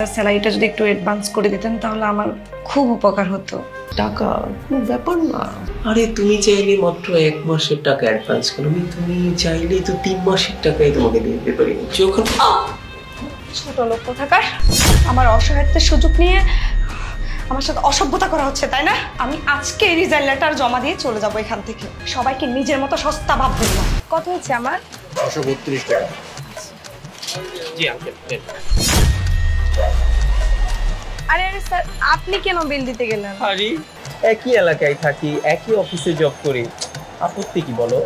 স্যালারিটা যদি একটু অ্যাডভান্স করে দিতেন তাহলে আমার খুব উপকার হতো। টাকা কোনো ব্যাপার না। আরে তুমি চাইলে মাত্র 1 মাসের টাকা অ্যাডভান্স করো, তুমি চাইলে তো 3 মাসের টাকাই তোমাকে দিয়ে দিতে পারি। যখন ছোট লোক কোথাকার, আমার অসহায়ত্বের সুযোগ নিয়ে আমার সাথে অসভ্যতা করা হচ্ছে, তাই না? আমি আজকে এই রিজাইন লেটার জমা দিয়ে চলে যাবো এখান থেকে। সবাইকে নিজের মতো সস্তা ভাববেন না। কত হয়েছে আমার? 532 টাকা। জি আঙ্কেল। আরে আরে স্যার, আপনি কেন বিল দিতে গেলেন? আরে একই এলাকায় থাকি, একই অফিসে জব করি, আপত্তি কি বলো?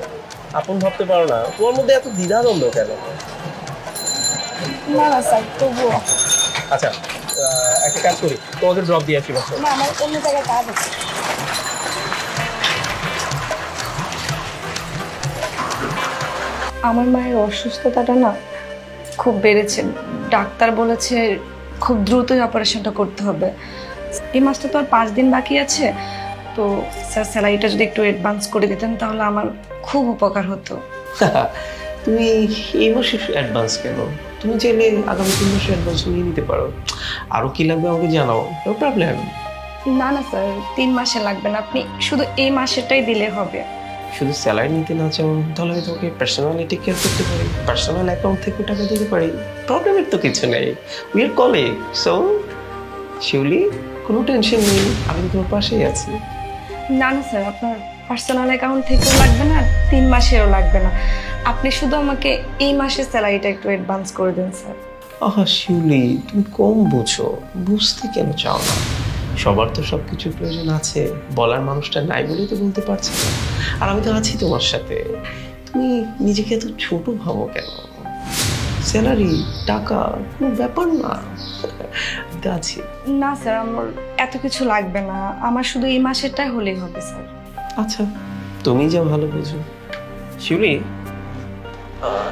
আপন ভাবতে পারো না? তোমার মধ্যে এত দ্বিধাদ্বন্দ্ব কেন? না না স্যার, তবুও। আচ্ছা একটা কাজ করি, তোমাকে ড্রপ দিয়ে আসি বাসা। না, আমার অন্য জায়গায় কাজ আছে। আমার মায়ের অসুস্থতাটা না খুব বেড়েছে। ডাক্তার বলেছে খুব দ্রুতই অপারেশনটা করতে হবে। এই মাসটা তো আর 5 দিন বাকি আছে, তো স্যার স্যালারিটা যদি একটু অ্যাডভান্স করে দিতেন তাহলে আমার খুব উপকার হতো। তুমি এই মাসে অ্যাডভান্স কেন? তুমি চাইলে আগামী 3 মাসে অ্যাডভান্স নিয়ে নিতে পারো। আরো কি লাগবে আমাকে জানাও, নো প্রবলেম। না না স্যার, 3 মাসে লাগবে না, আপনি শুধু এই মাসেরটাই দিলে হবে। শুধু স্যালারি নিতে না চাও তাহলে আমি তোমাকে পার্সোনালি টেক কেয়ার করতে পারি, পার্সোনাল অ্যাকাউন্ট থেকে টাকা দিতে পারি। প্রবলেমের তো কিছু নেই, উই আর কলিগ। সো শিউলি, কোনো টেনশন নেই, আমি তোমার পাশেই আছি। না না স্যার, আপনার পার্সোনাল অ্যাকাউন্ট থেকেও লাগবে না, 3 মাসেরও লাগবে না। আপনি শুধু আমাকে এই মাসের স্যালারিটা একটু অ্যাডভান্স করে দেন স্যার। আহা শিউলি, তুমি কম বুঝো, বুঝতে কেন চাও না? সবার তো সব কিছুর প্রয়োজন আছে, বলার মানুষটা নাই বলেই তো বলতে পারছি না। আর আমি তো আছি তোমার সাথে, তুমি নিজেকে এত ছোট ভাবো কেন? স্যালারি, টাকা কোনো ব্যাপার না, আমি তো আছি। না স্যার, আমার এত কিছু লাগবে না, আমার শুধু এই মাসেরটাই হলেই হবে স্যার। আচ্ছা, তুমি যা ভালো বুঝো। শিউলি,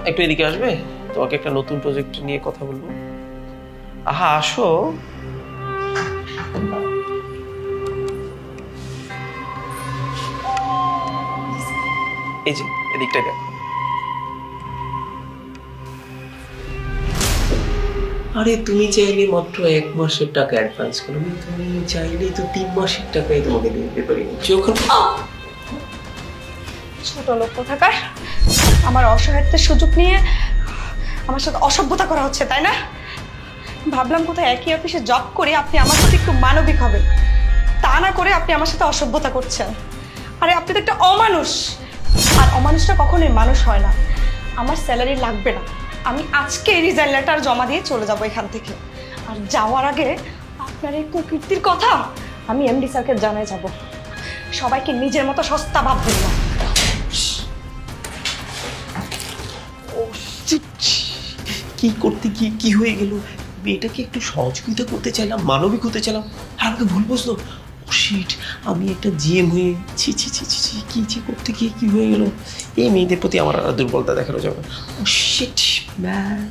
একটু এদিকে আসবে? তোমাকে একটা নতুন প্রজেক্ট নিয়ে কথা বলবো। আহা আসো। এই যে এদিকটা দেখো। আরে তুমি চাইলে মাত্র 1 মাসের টাকা অ্যাডভান্স করো, তুমি চাইলে তো 3 মাসের টাকাই তোমাকে দিয়ে দিতে পারি। যখন ছোট লোক কোথাকার, আমার অসহায়ত্বের সুযোগ নিয়ে আমার সাথে অসভ্যতা করা হচ্ছে, তাই না? ভাবলাম কোথায় একই অফিসে জব করি, আপনি আমার সাথে একটু মানবিক হবেন, তা না করে আপনি আমার সাথে অসভ্যতা করছেন। আরে আপনি তো একটা অমানুষ, আর অমানুষটা কখনোই মানুষ হয় না। আমার স্যালারি লাগবে না, আমি আজকে এই রিজাইন লেটার জমা দিয়ে চলে যাব এখান থেকে। আর যাওয়ার আগে আপনার এই কুকীর্তির কথা আমি এমডি স্যারকে জানাই যাব। সবাইকে নিজের মতো সস্তা ভাববেন না। কি করতে গিয়ে কি হয়ে গেল? মেয়েটাকে একটু সহযোগিতা করতে চাইলাম, মানবিক হতে চাইলাম, আর আমাকে ভুল বুঝলো। ও শিট, আমি একটা জিএম হয়ে ছি ছি ছি ছি কি ছি করতে গিয়ে কি হয়ে গেল? এই মেয়েদের প্রতি আমার দুর্বলতা দেখানো যাবে। ও শিট ম্যান।